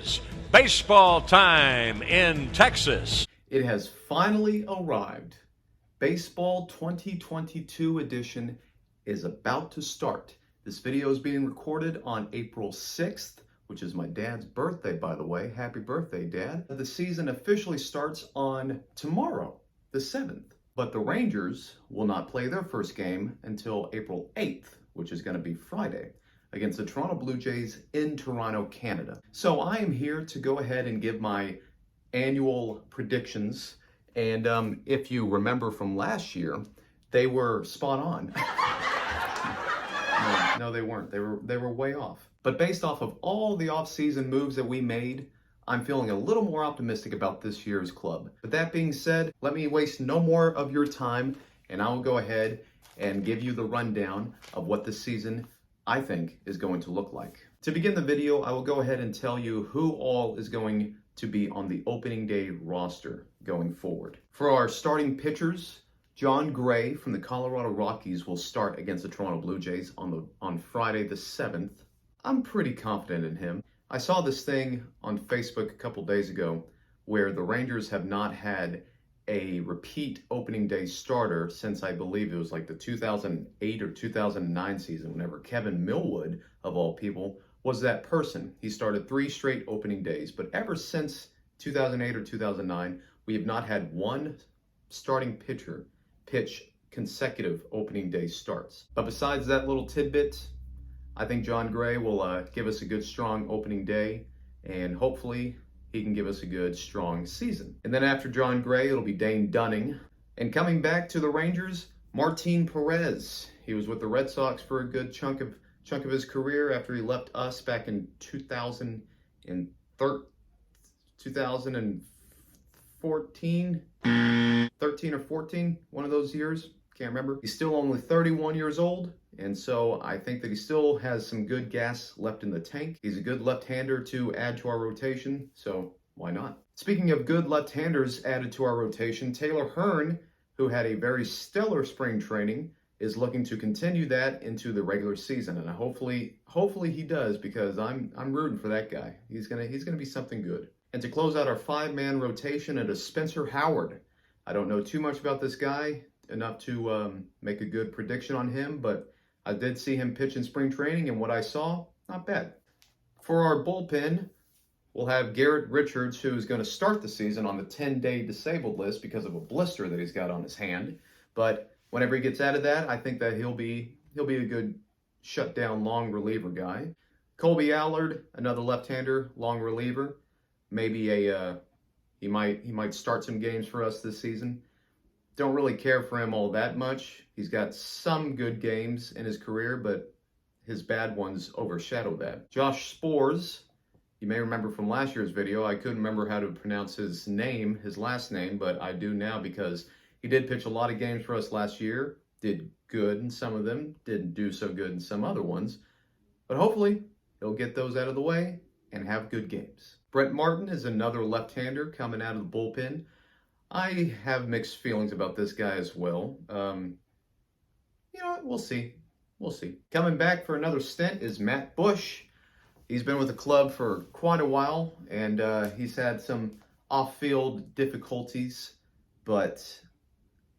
is baseball time in Texas. It has finally arrived. Baseball 2022 edition is about to start. This video is being recorded on April 6th, which is my dad's birthday, by the way. Happy birthday, Dad. The season officially starts on tomorrow, the 7th. But the Rangers will not play their first game until April 8th, which is going to be Friday, against the Toronto Blue Jays in Toronto, Canada. So I am here to go ahead and give my annual predictions. And if you remember from last year, they were spot on. No, they weren't. They were way off. But based off of all the off-season moves that we made, I'm feeling a little more optimistic about this year's club. But that being said, let me waste no more of your time, and I will go ahead and give you the rundown of what this season I think is going to look like. To begin the video, I will go ahead and tell you who all is going to be on the opening day roster going forward. For our starting pitchers, Jon Gray from the Colorado Rockies will start against the Toronto Blue Jays on Friday the 7th. I'm pretty confident in him. I saw this thing on Facebook a couple days ago where the Rangers have not had a repeat opening day starter since I believe it was like the 2008 or 2009 season, whenever Kevin Millwood, of all people, was that person. He started 3 straight opening days, but ever since 2008 or 2009, we have not had one starting pitcher pitch consecutive opening day starts. But besides that little tidbit, I think Jon Gray will give us a good, strong opening day, and hopefully he can give us a good, strong season. And then after Jon Gray, it'll be Dane Dunning. And coming back to the Rangers, Martin Perez. He was with the Red Sox for a good chunk of his career after he left us back in 2014, 13 or 14, one of those years. Can't remember. He's still only 31 years old, and so I think that he still has some good gas left in the tank. He's a good left-hander to add to our rotation, so why not? Speaking of good left-handers added to our rotation, Taylor Hearn, who had a very stellar spring training, is looking to continue that into the regular season, and hopefully he does, because I'm rooting for that guy. He's gonna be something good. And to close out our 5-man rotation, it is Spencer Howard. I don't know too much about this guy, enough to make a good prediction on him, but I did see him pitch in spring training, and what I saw, not bad. For our bullpen, we'll have Garrett Richards, who is going to start the season on the 10-day disabled list because of a blister that he's got on his hand. But whenever he gets out of that, I think that he'll be a good shutdown long reliever guy. Colby Allard, another left-hander, long reliever. Maybe he might start some games for us this season. Don't really care for him all that much. He's got some good games in his career, but his bad ones overshadow that. Josh Sborz, you may remember from last year's video, I couldn't remember how to pronounce his last name, but I do now because he did pitch a lot of games for us last year, did good in some of them, didn't do so good in some other ones, but hopefully he'll get those out of the way and have good games. Brett Martin is another left-hander coming out of the bullpen. I have mixed feelings about this guy as well. You know what? We'll see. Coming back for another stint is Matt Bush. He's been with the club for quite a while, and he's had some off-field difficulties, but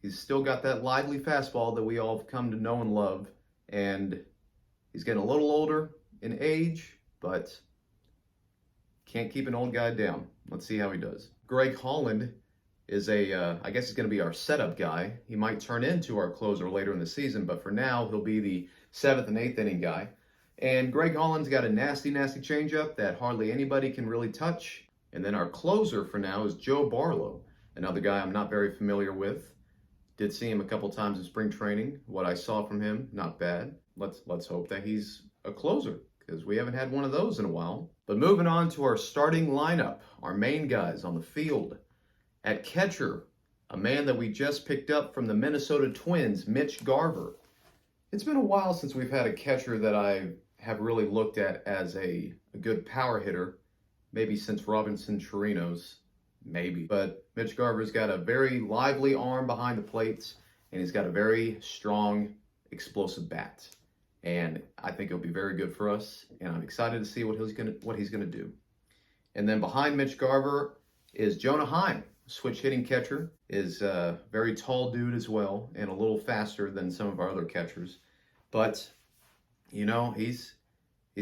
he's still got that lively fastball that we all have come to know and love, and he's getting a little older in age, but can't keep an old guy down. Let's see how he does. Greg Holland is I guess he's going to be our setup guy. He might turn into our closer later in the season, but for now, he'll be the 7th and 8th inning guy. And Greg Holland's got a nasty changeup that hardly anybody can really touch. And then our closer for now is Joe Barlow, another guy I'm not very familiar with. Did see him a couple times in spring training. What I saw from him, not bad. Let's hope that he's a closer, because we haven't had one of those in a while. But moving on to our starting lineup, our main guys on the field. At catcher, a man that we just picked up from the Minnesota Twins, Mitch Garver. It's been a while since we've had a catcher that I have really looked at as a good power hitter. Maybe since Robinson Chirinos, maybe. But Mitch Garver's got a very lively arm behind the plates, and he's got a very strong, explosive bat. And I think it'll be very good for us, and I'm excited to see what he's gonna do. And then behind Mitch Garver is Jonah Heim, switch hitting catcher, is a very tall dude as well, and a little faster than some of our other catchers. But, you know, he's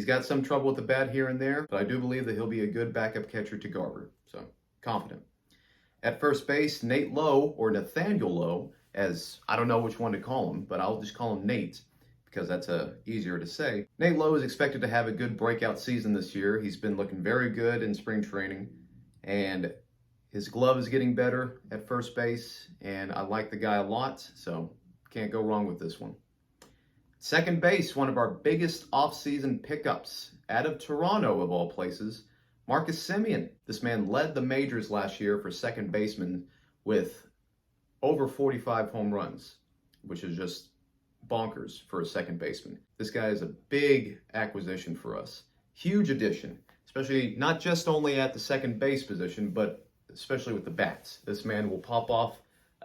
got some trouble with the bat here and there, but I do believe that he'll be a good backup catcher to Garver. So, confident. At first base, Nate Lowe, or Nathaniel Lowe, as I don't know which one to call him, but I'll just call him Nate, because that's easier to say. Nate Lowe is expected to have a good breakout season this year. He's been looking very good in spring training, and his glove is getting better at first base, and I like the guy a lot, so can't go wrong with this one. Second base, one of our biggest offseason pickups, out of Toronto of all places, Marcus Semien. This man led the majors last year for second baseman with over 45 home runs, which is just bonkers for a second baseman. This guy is a big acquisition for us. Huge addition, especially not just only at the second base position, but especially with the bats. This man will pop off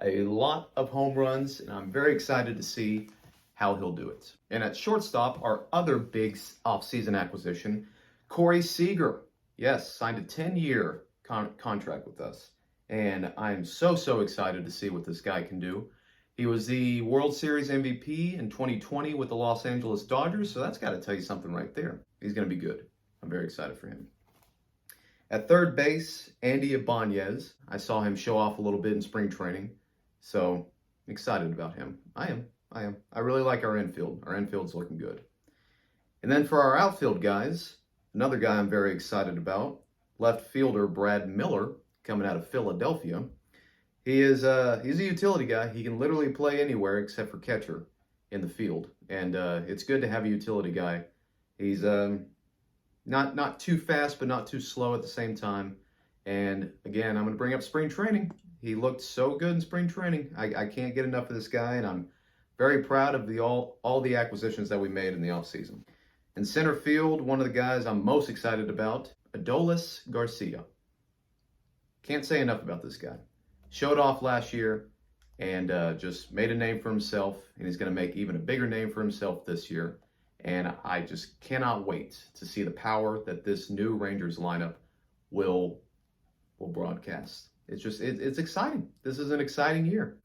a lot of home runs, and I'm very excited to see how he'll do it. And at shortstop, our other big offseason acquisition, Corey Seager. Yes, signed a 10-year contract with us. And I'm so excited to see what this guy can do. He was the World Series MVP in 2020 with the Los Angeles Dodgers, so that's got to tell you something right there. He's going to be good. I'm very excited for him. At third base, Andy Ibanez. I saw him show off a little bit in spring training, so I'm excited about him. I am. I really like our infield. Our infield's looking good. And then for our outfield guys, another guy I'm very excited about, left fielder Brad Miller, coming out of Philadelphia. He's a utility guy. He can literally play anywhere except for catcher in the field, and it's good to have a utility guy. He's not too fast, but not too slow at the same time. And again, I'm going to bring up spring training. He looked so good in spring training. I can't get enough of this guy, and I'm very proud of all the acquisitions that we made in the offseason. In center field, one of the guys I'm most excited about, Adolis Garcia. Can't say enough about this guy. Showed off last year and just made a name for himself, and he's going to make even a bigger name for himself this year. And I just cannot wait to see the power that this new Rangers lineup will broadcast. It's exciting. This is an exciting year.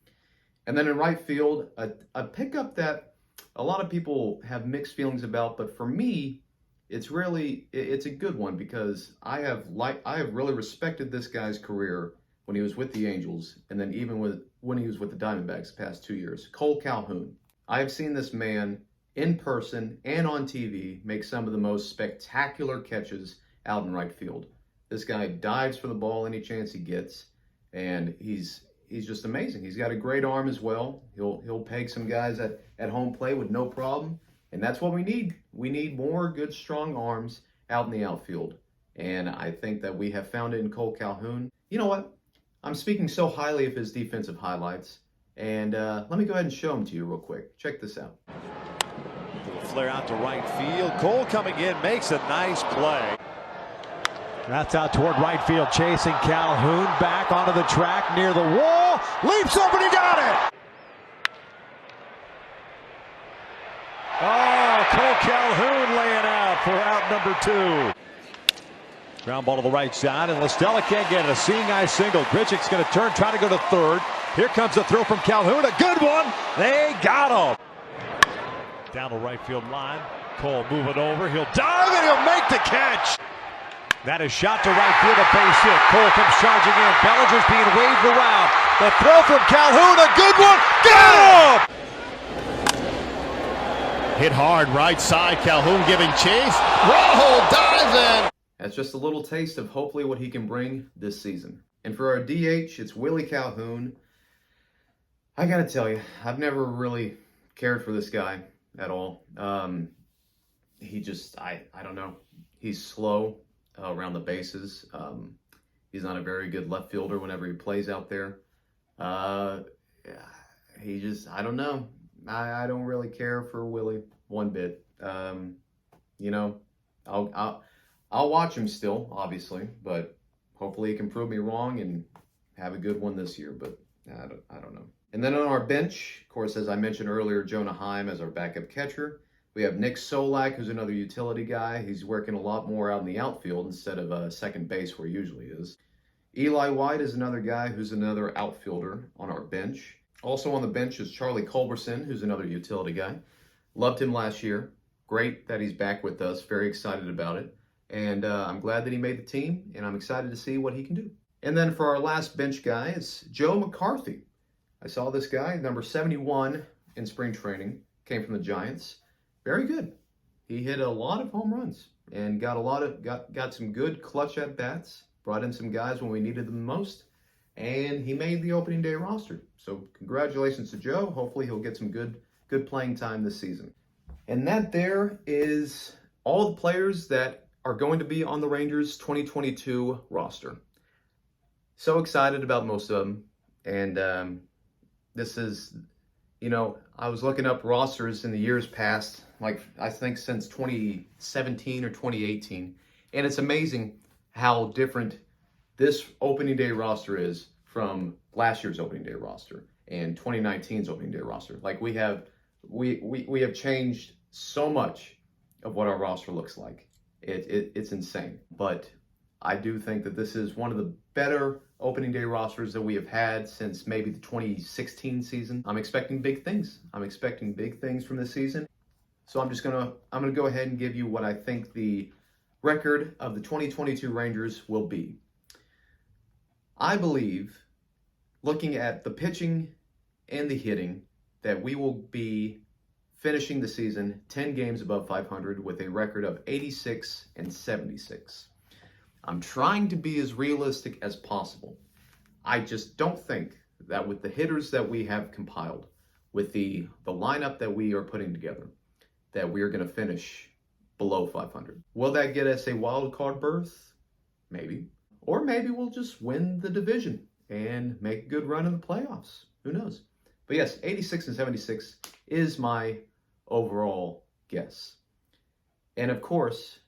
And then in right field, a pickup that a lot of people have mixed feelings about, but for me, it's a good one because I have really respected this guy's career when he was with the Angels, and then even when he was with the Diamondbacks the past 2 years. Cole Calhoun. I have seen this man in person and on TV make some of the most spectacular catches out in right field. This guy dives for the ball any chance he gets, and he's just amazing. He's got a great arm as well. He'll peg some guys at home plate with no problem, and that's what we need. We need more good, strong arms out in the outfield, and I think that we have found it in Cole Calhoun. You know what? I'm speaking so highly of his defensive highlights, and let me go ahead and show them to you real quick. Check this out. Little flare out to right field. Cole coming in, makes a nice play. That's out toward right field, chasing Calhoun back onto the track near the wall. Leaps up and he got it! Oh, Cole Calhoun laying out for out number 2. Ground ball to the right side, and LaStella can't get it. A seeing eye single. Grichuk's going to turn, try to go to third. Here comes the throw from Calhoun. A good one. They got him. Down the right field line. Cole moving over. He'll dive and he'll make the catch. That is shot to right field, a base hit. Cole comes charging in. Bellinger's being waved around. The throw from Calhoun, a good one. Got him! Hit hard right side. Calhoun giving chase. Rojo dives in. That's just a little taste of hopefully what he can bring this season. And for our DH, it's Willie Calhoun. I gotta tell you, I've never really cared for this guy at all. He just, I don't know. He's slow around the bases. He's not a very good left fielder whenever he plays out there. He just, I don't know. I don't really care for Willie one bit. You know, I'll watch him still, obviously, but hopefully he can prove me wrong and have a good one this year, but I don't know. And then on our bench, of course, as I mentioned earlier, Jonah Heim as our backup catcher. We have Nick Solak, who's another utility guy. He's working a lot more out in the outfield instead of second base where he usually is. Eli White is another guy who's another outfielder on our bench. Also on the bench is Charlie Culberson, who's another utility guy. Loved him last year. Great that he's back with us. Very excited about it. And I'm glad that he made the team, and I'm excited to see what he can do. And then for our last bench guy, it's Joe McCarthy. I saw this guy, number 71 in spring training, came from the Giants. Very good. He hit a lot of home runs and got some good clutch at bats. Brought in some guys when we needed them the most, and he made the opening day roster. So congratulations to Joe. Hopefully he'll get some good playing time this season. And that there is all the players that are going to be on the Rangers 2022 roster. So excited about most of them. And this is, I was looking up rosters in the years past, like I think since 2017 or 2018. And it's amazing how different this opening day roster is from last year's opening day roster and 2019's opening day roster. Like we have changed so much of what our roster looks like. It's insane. But I do think that this is one of the better opening day rosters that we have had since maybe the 2016 season. I'm expecting big things. I'm expecting big things from this season. So I'm gonna go ahead and give you what I think the record of the 2022 Rangers will be. I believe, looking at the pitching and the hitting, that we will be finishing the season 10 games above 500 with a record of 86 and 76. I'm trying to be as realistic as possible. I just don't think that with the hitters that we have compiled, with the lineup that we are putting together, that we're going to finish below 500. Will that get us a wild card berth? Maybe. Or maybe we'll just win the division and make a good run in the playoffs. Who knows? But yes, 86 and 76 is my overall guess. And of course,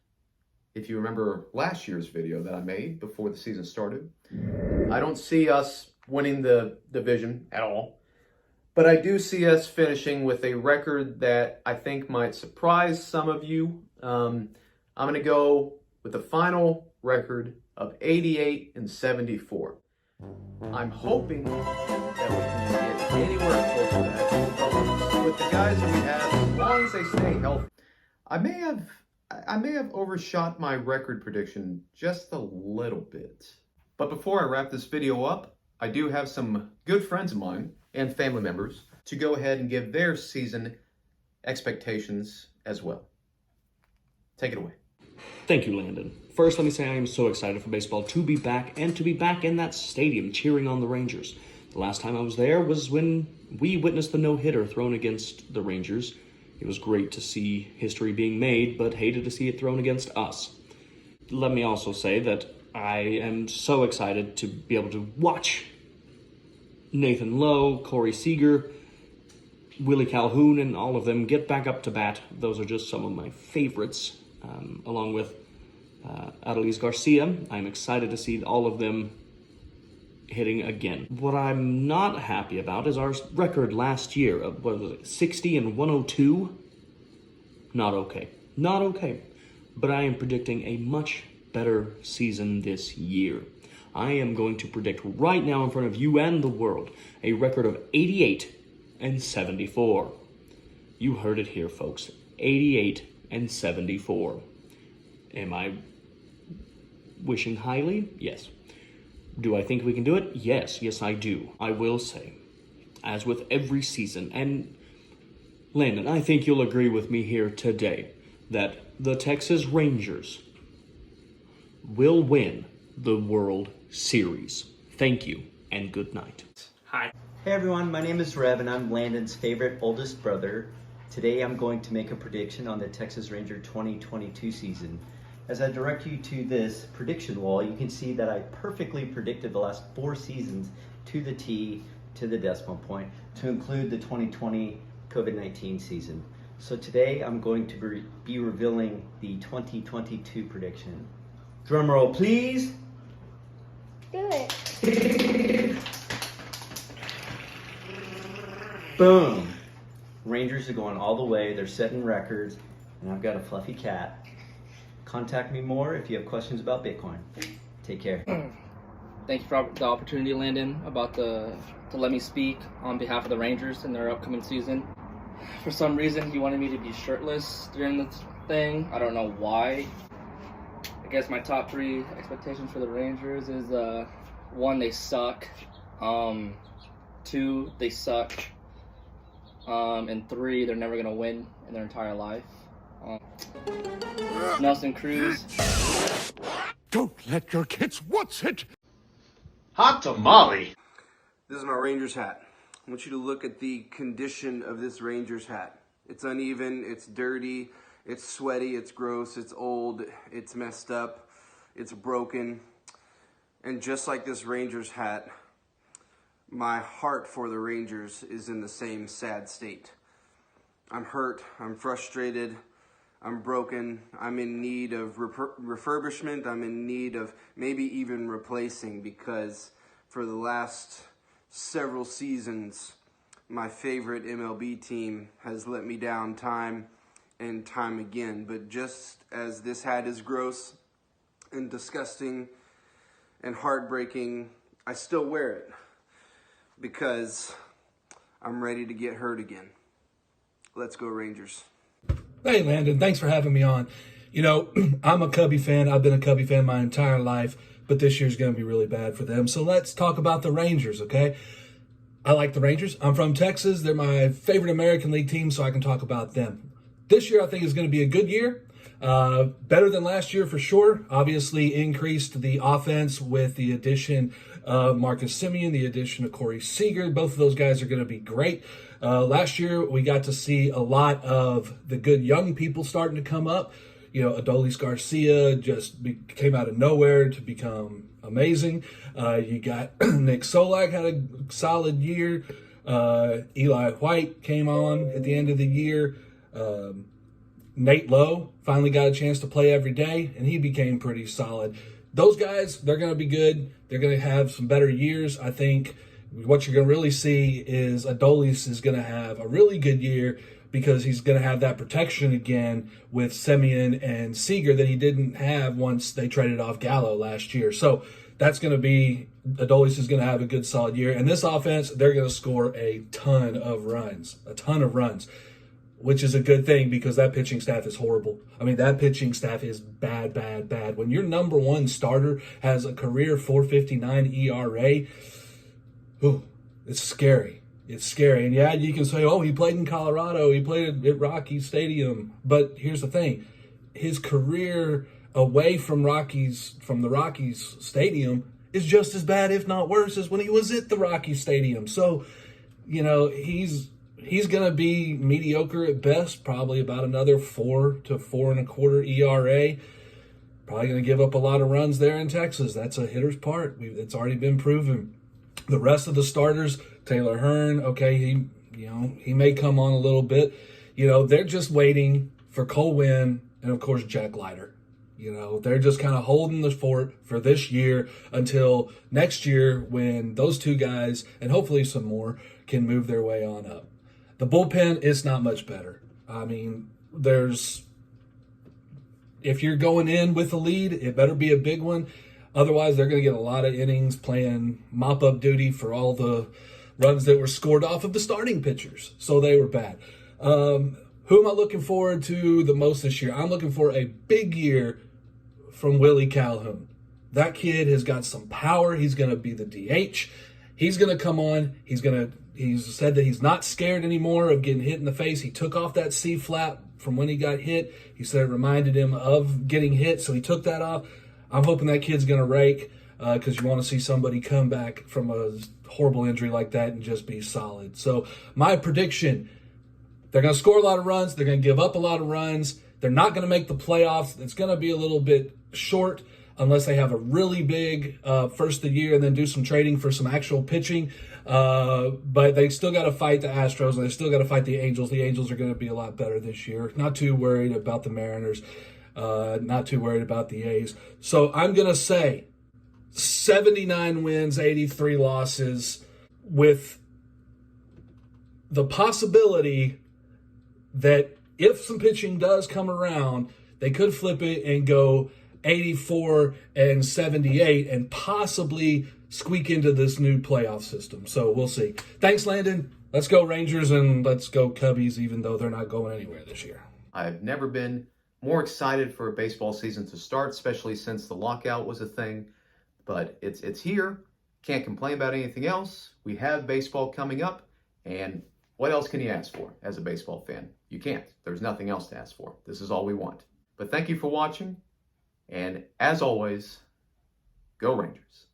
if you remember last year's video that I made before the season started, I don't see us winning the division at all. But I do see us finishing with a record that I think might surprise some of you. I'm going to go with the final record of 88 and 74. I'm hoping that we can get anywhere close to that. With the guys that we have, as long as they stay healthy. I may have overshot my record prediction just a little bit. But before I wrap this video up, I do have some good friends of mine and family members to go ahead and give their season expectations as well. Take it away. Thank you, Landon. First, let me say I am so excited for baseball to be back and to be back in that stadium cheering on the Rangers. The last time I was there was when we witnessed the no-hitter thrown against the Rangers. It was great to see history being made, but hated to see it thrown against us. Let me also say that I am so excited to be able to watch Nathan Lowe, Corey Seager, Willie Calhoun, and all of them get back up to bat. Those are just some of my favorites, along with Adolis Garcia. I'm excited to see all of them hitting again. What I'm not happy about is our record last year of, 60 and 102? Not okay. Not okay. But I am predicting a much better season this year. I am going to predict right now in front of you and the world a record of 88 and 74. You heard it here, folks. 88 and 74. Am I wishing highly? Yes. Do I think we can do it? Yes. Yes, I do. I will say, as with every season, and Landon, I think you'll agree with me here today, that the Texas Rangers will win the World Series. Thank you, and good night. Hi. Hey everyone, my name is Rev, and I'm Landon's favorite oldest brother. Today I'm going to make a prediction on the Texas Ranger 2022 season. As I direct you to this prediction wall, you can see that I perfectly predicted the last 4 seasons to the T, to the decimal point, to include the 2020 COVID-19 season. So today I'm going to be revealing the 2022 prediction. Drum roll, please. Do it. Boom. Rangers are going all the way. They're setting records, and I've got a fluffy cat. Contact me more if you have questions about Bitcoin. Take care. Thank you for the opportunity, Landon, to let me speak on behalf of the Rangers in their upcoming season. For some reason, he wanted me to be shirtless during the thing. I don't know why. I guess my top 3 expectations for the Rangers is 1, they suck. 2, they suck. And 3, they're never gonna win in their entire life. Nelson Cruz. Don't let your kids watch it. Hot tamale. This is my Rangers hat. I want you to look at the condition of this Rangers hat. It's uneven, it's dirty, it's sweaty, it's gross, it's old, it's messed up, it's broken. And just like this Rangers hat, my heart for the Rangers is in the same sad state. I'm hurt, I'm frustrated, I'm broken, I'm in need of refurbishment, I'm in need of maybe even replacing, because for the last several seasons, my favorite MLB team has let me down time and time again. But just as this hat is gross and disgusting and heartbreaking, I still wear it because I'm ready to get hurt again. Let's go Rangers. Hey, Landon, thanks for having me on. You know, I'm a Cubby fan. I've been a Cubby fan my entire life, but this year's going to be really bad for them. So let's talk about the Rangers, okay? I like the Rangers. I'm from Texas. They're my favorite American League team, so I can talk about them. This year, I think, is going to be a good year. Better than last year for sure. Obviously increased the offense with the addition of Marcus Semien, the addition of Corey Seager. Both of those guys are going to be great. Last year, we got to see a lot of the good young people starting to come up. You know, Adolis Garcia came out of nowhere to become amazing. You got Nick Solak had a solid year. Eli White came on at the end of the year. Nate Lowe finally got a chance to play every day, and he became pretty solid. Those guys, they're going to be good. They're going to have some better years. I think what you're going to really see is Adolis is going to have a really good year because he's going to have that protection again with Semien and Seager that he didn't have once they traded off Gallo last year. So that's going to be, Adolis is going to have a good solid year. And this offense, they're going to score a ton of runs, which is a good thing because that pitching staff is horrible. I mean, that pitching staff is bad, bad, bad. When your number one starter has a career 4.59 ERA, it's scary. It's scary. And yeah, you can say, oh, he played in Colorado. He played at Rocky Stadium. But here's the thing. His career away from the Rockies Stadium is just as bad, if not worse, as when he was at the Rocky Stadium. So, you know, he's going to be mediocre at best, probably about another 4 to 4.25 ERA. Probably going to give up a lot of runs there in Texas. That's a hitter's part. It's already been proven. The rest of the starters, Taylor Hearn, okay, he may come on a little bit. You know, they're just waiting for Cole Winn and, of course, Jack Leiter. You know, they're just kind of holding the fort for this year until next year when those two guys, and hopefully some more, can move their way on up. The bullpen is not much better. I mean, if you're going in with a lead, it better be a big one. Otherwise, they're going to get a lot of innings playing mop-up duty for all the runs that were scored off of the starting pitchers. So they were bad. Who am I looking forward to the most this year? I'm looking for a big year from Willie Calhoun. That kid has got some power. He's going to be the DH. He's going to come on. He's said that he's not scared anymore of getting hit in the face. He took off that C-flap from when he got hit. He said it reminded him of getting hit, so he took that off. I'm hoping that kid's going to rake because you want to see somebody come back from a horrible injury like that and just be solid. So my prediction, they're going to score a lot of runs. They're going to give up a lot of runs. They're not going to make the playoffs. It's going to be a little bit short unless they have a really big first of the year and then do some trading for some actual pitching. But they still got to fight the Astros and they still got to fight the Angels. The Angels are going to be a lot better this year. Not too worried about the Mariners. Not too worried about the A's. So I'm going to say 79 wins, 83 losses with the possibility that if some pitching does come around, they could flip it and go 84-78 and possibly squeak into this new playoff system. So we'll see. Thanks, Landon. Let's go Rangers and let's go Cubbies, even though they're not going anywhere this year. I've never been more excited for a baseball season to start, especially since the lockout was a thing. But it's here. Can't complain about anything else. We have baseball coming up, and what else can you ask for as a baseball fan? You can't. There's nothing else to ask for. This is all we want. But thank you for watching, and as always, go Rangers.